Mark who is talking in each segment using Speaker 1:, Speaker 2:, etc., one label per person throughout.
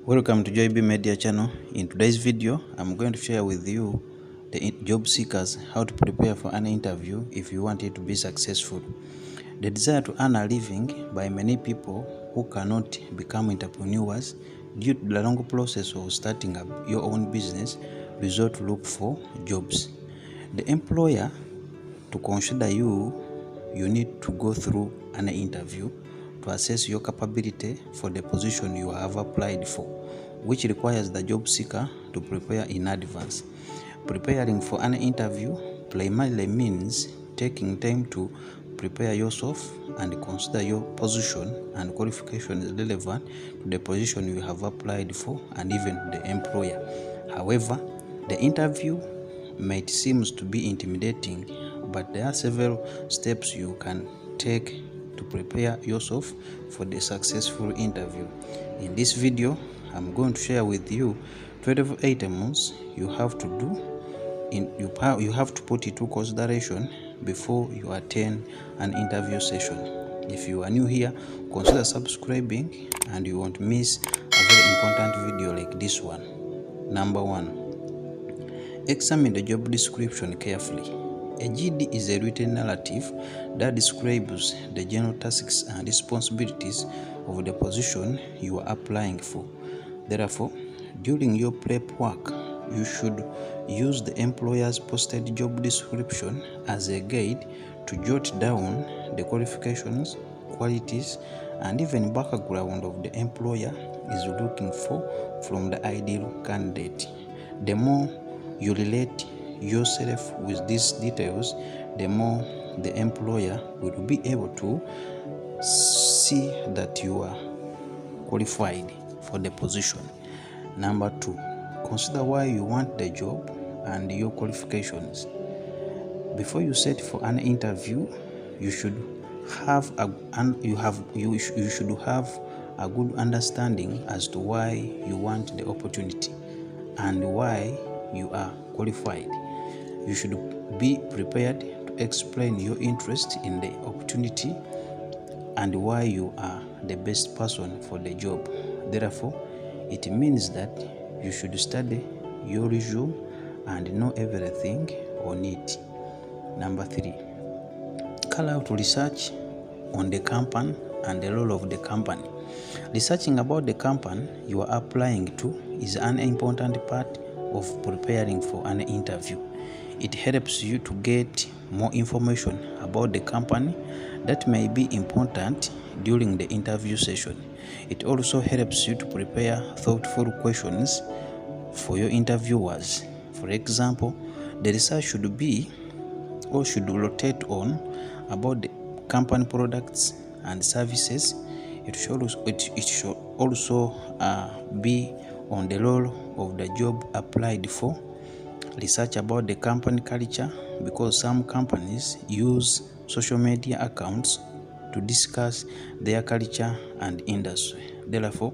Speaker 1: Welcome to JB Media channel. In today's video, I'm going to share with you the job seekers how to prepare for an interview if you want it to be successful. The desire to earn a living by many people who cannot become entrepreneurs due to the long process of starting up your own business resort to look for jobs. The employer to consider you need to go through an interview to assess your capability for the position you have applied for, which requires the job seeker to prepare in advance. Preparing for an interview primarily means taking time to prepare yourself and consider your position and qualifications relevant to the position you have applied for and even the employer. However, the interview might seem to be intimidating, but there are several steps you can take to prepare yourself for the successful interview. In this video, I'm going to share with you 12 items you have to do. You have to put into consideration before you attend an interview session. If you are new here, consider subscribing and you won't miss a very important video like this one. Number 1. Examine the job description carefully. A GD is a written narrative that describes the general tasks and responsibilities of the position you are applying for. Therefore, during your prep work, you should use the employer's posted job description as a guide to jot down the qualifications, qualities, and even background of the employer is looking for from the ideal candidate. The more you relate yourself with these details, the more the employer will be able to see that you are qualified for the position. Number 2, consider why you want the job and your qualifications. Before you set for an interview, you should have a good understanding as to why you want the opportunity and why you are qualified. You should be prepared to explain your interest in the opportunity and why you are the best person for the job. Therefore, it means that you should study your resume and know everything on it. Number 3, carry out research on the company and the role of the company. Researching about the company you are applying to is an important part of preparing for an interview. It helps you to get more information about the company that may be important during the interview session. It also helps you to prepare thoughtful questions for your interviewers. For example, the research should rotate on about the company products and services. It should also be on the role of the job applied for. Research about the company culture, because some companies use social media accounts to discuss their culture and industry. Therefore,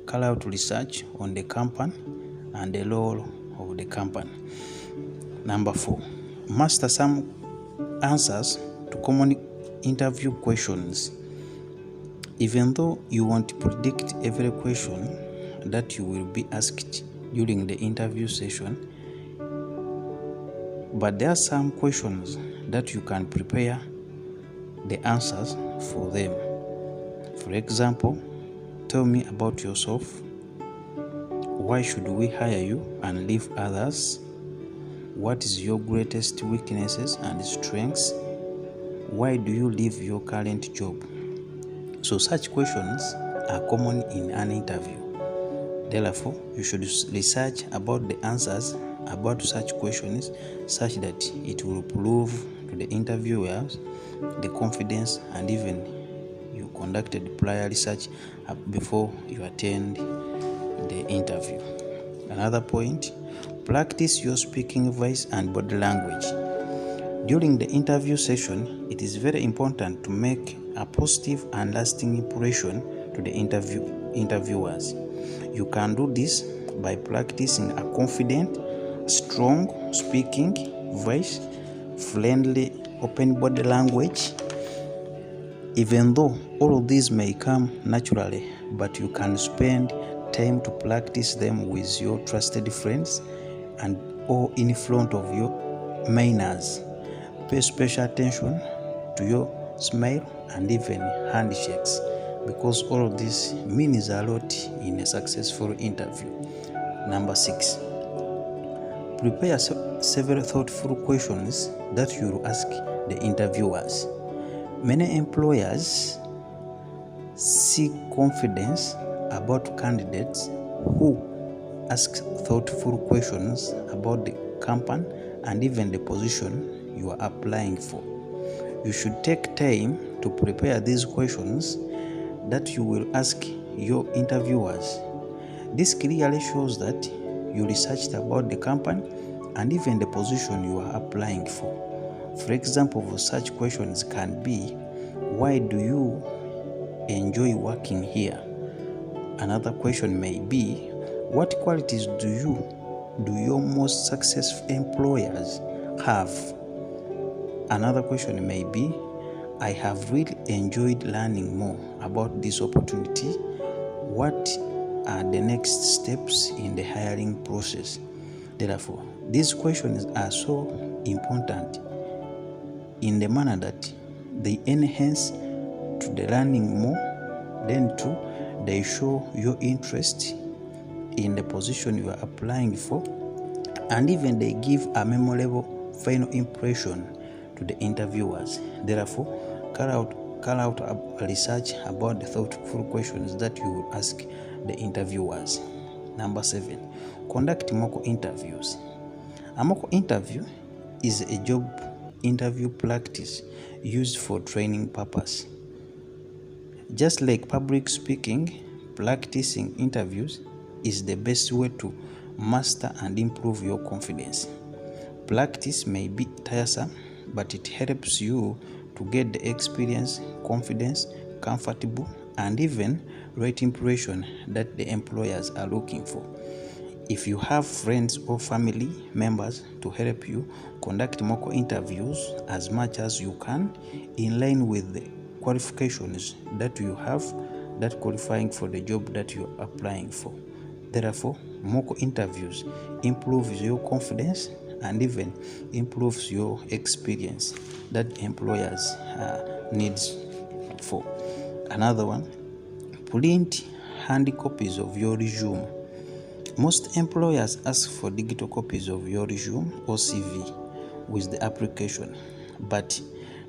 Speaker 1: carry out research on the company and the role of the company. Number 4, master some answers to common interview questions. Even though you won't predict every question that you will be asked during the interview session, but there are some questions that you can prepare the answers for them. For example, tell me about yourself. Why should we hire you and leave others? What is your greatest weaknesses and strengths? Why do you leave your current job? So such questions are common in an interview. Therefore, you should research about the answers about such questions such that it will prove to the interviewers the confidence and even you conducted prior research before you attend the interview. Another point, practice your speaking voice and body language. During the interview session, it is very important to make a positive and lasting impression to the interviewers. You can do this by practicing a confident, strong speaking voice, friendly, open body language. Even though all of these may come naturally, but you can spend time to practice them with your trusted friends and or in front of your mainers. Pay special attention to your smile and even handshakes, because all of this means a lot in a successful interview. Number 6, prepare several thoughtful questions that you will ask the interviewers. Many employers seek confidence about candidates who ask thoughtful questions about the company and even the position you are applying for. You should take time to prepare these questions that you will ask your interviewers. This clearly shows that you researched about the company and even the position you are applying for. For example, such questions can be, why do you enjoy working here? Another question may be, what qualities do your most successful employers have? Another question may be, I have really enjoyed learning more about this opportunity. What are the next steps in the hiring process? Therefore, these questions are so important in the manner that they enhance to the learning more, then too, they show your interest in the position you are applying for, and even they give a memorable final impression to the interviewers. Therefore, carry out a research about the thoughtful questions that you will ask the interviewers. Number 7, conduct mock interviews. A mock interview is a job interview practice used for training purpose. Just like public speaking, practicing interviews is the best way to master and improve your confidence. Practice may be tiresome, but it helps you to get the experience, confidence, comfortable, and even right impression that the employers are looking for. If you have friends or family members to help you, conduct mock interviews as much as you can in line with the qualifications that you have that qualifying for the job that you are applying for. Therefore, mock interviews improves your confidence and even improves your experience that employers needs for. Another one, print handy copies of your resume. Most employers ask for digital copies of your resume or CV with the application, but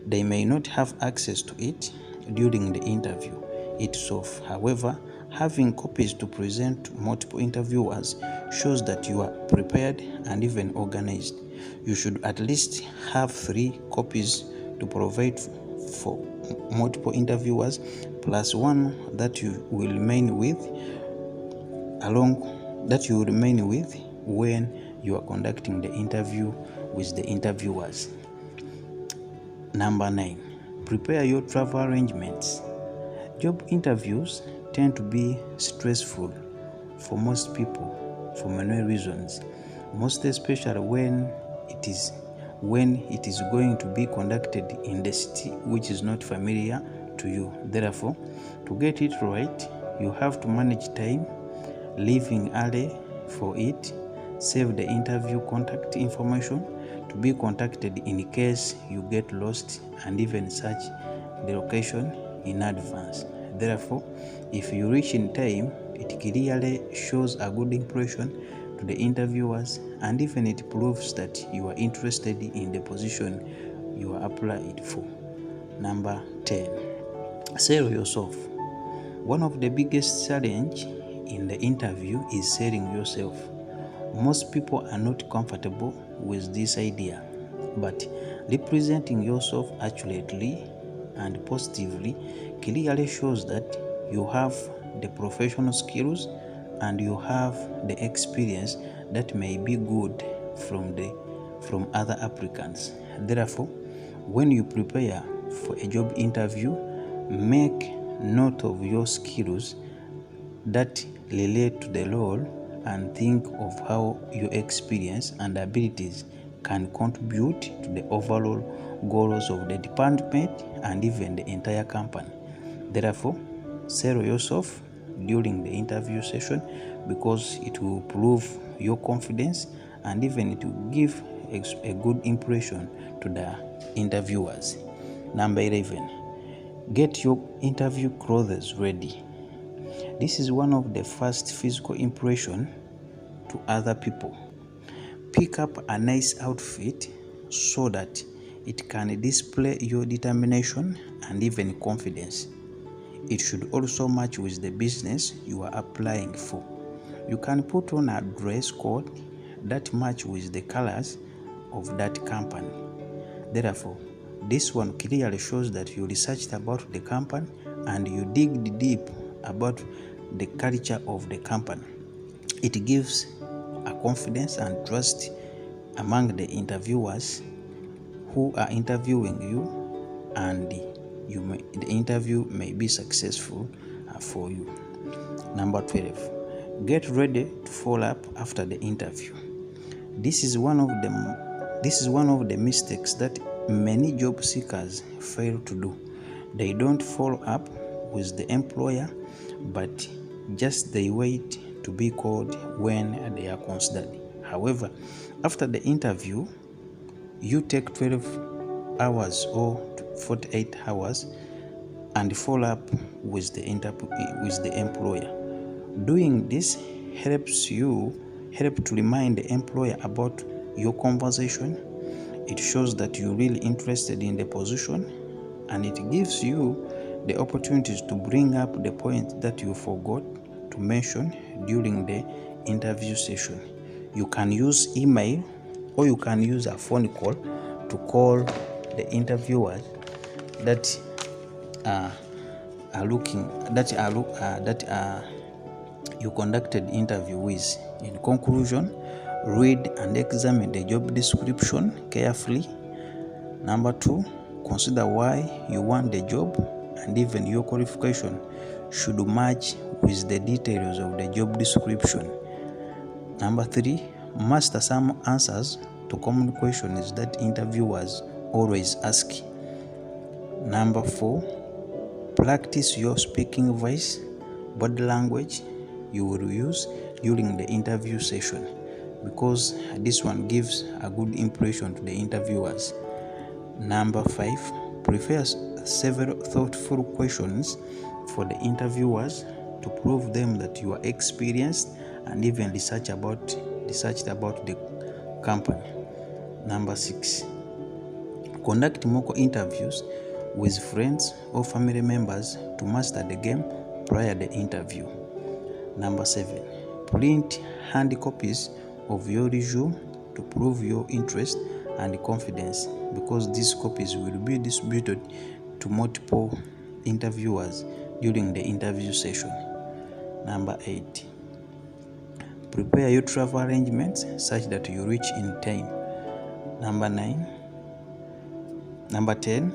Speaker 1: they may not have access to it during the interview itself. However, having copies to present to multiple interviewers shows that you are prepared and even organized. You should at least have 3 copies to provide for multiple interviewers, plus one that you will remain with when you are conducting the interview with the interviewers. Number 9, prepare your travel arrangements. Job interviews tend to be stressful for most people for many reasons, most especially when it is going to be conducted in the city which is not familiar to you. Therefore, to get it right, you have to manage time, leaving early for it, save the interview contact information to be contacted in case you get lost, and even search the location in advance. Therefore, if you reach in time, it clearly shows a good impression to the interviewers, and even it proves that you are interested in the position you are applied for. Number 10, sell yourself. One of the biggest challenge in the interview is selling yourself. Most people are not comfortable with this idea, but representing yourself accurately and positively clearly shows that you have the professional skills and you have the experience that may be good from other applicants. Therefore, when you prepare for a job interview, make note of your skills that relate to the role and think of how your experience and abilities can contribute to the overall goals of the department and even the entire company. Therefore, sell yourself during the interview session, because it will prove your confidence and even it will give a good impression to the interviewers. Number 11, get your interview clothes ready. This is one of the first physical impression to other people. Pick up a nice outfit so that it can display your determination and even confidence. It should also match with the business you are applying for. You can put on a dress code that match with the colors of that company. Therefore, this one clearly shows that you researched about the company and you dig deep about the culture of the company. It gives a confidence and trust among the interviewers who are interviewing you, and the interview may be successful for you. Number 12, get ready to follow up after the interview. This is one of the mistakes that many job seekers fail to do. They don't follow up with the employer, but just they wait to be called when they are considered. However, after the interview, you take 12 hours or 48 hours and follow up with the employer. Doing this helps to remind the employer about your conversation. It shows that you're really interested in the position, and it gives you the opportunities to bring up the point that you forgot to mention during the interview session. You can use email or you can use a phone call to call the interviewers that you conducted interview with. In conclusion, read and examine the job description carefully. Number 2, consider why you want the job, and even your qualification should match with the details of the job description. Number 3, master some answers to common questions that interviewers always ask. Number 4, practice your speaking voice, body language you will use during the interview session, because this one gives a good impression to the interviewers. Number 5, prepare several thoughtful questions for the interviewers to prove them that you are experienced and even researched about the company. Number 6, conduct mock interviews with friends or family members to master the game prior to the interview. Number 7, print hand copies of your resume to prove your interest and confidence, because these copies will be distributed to multiple interviewers during the interview session. Number 8, prepare your travel arrangements such that you reach in time. Number 10,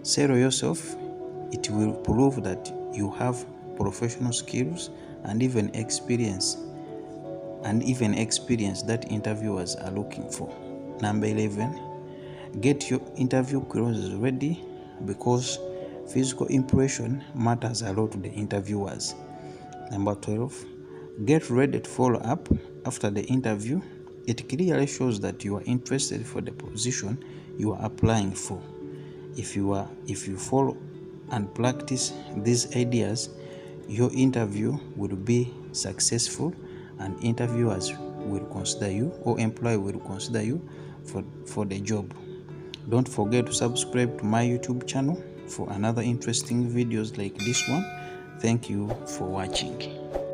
Speaker 1: sell yourself. It will prove that you have professional skills and even experience that interviewers are looking for. Number 11, get your interview clothes ready, because physical impression matters a lot to the interviewers. Number 12, get ready to follow up after the interview. It clearly shows that you are interested for the position you are applying for. If you follow and practice these ideas, your interview will be successful, and interviewers will consider you, or employer will consider you for the job. Don't forget to subscribe to my YouTube channel for another interesting videos like this one. Thank you for watching.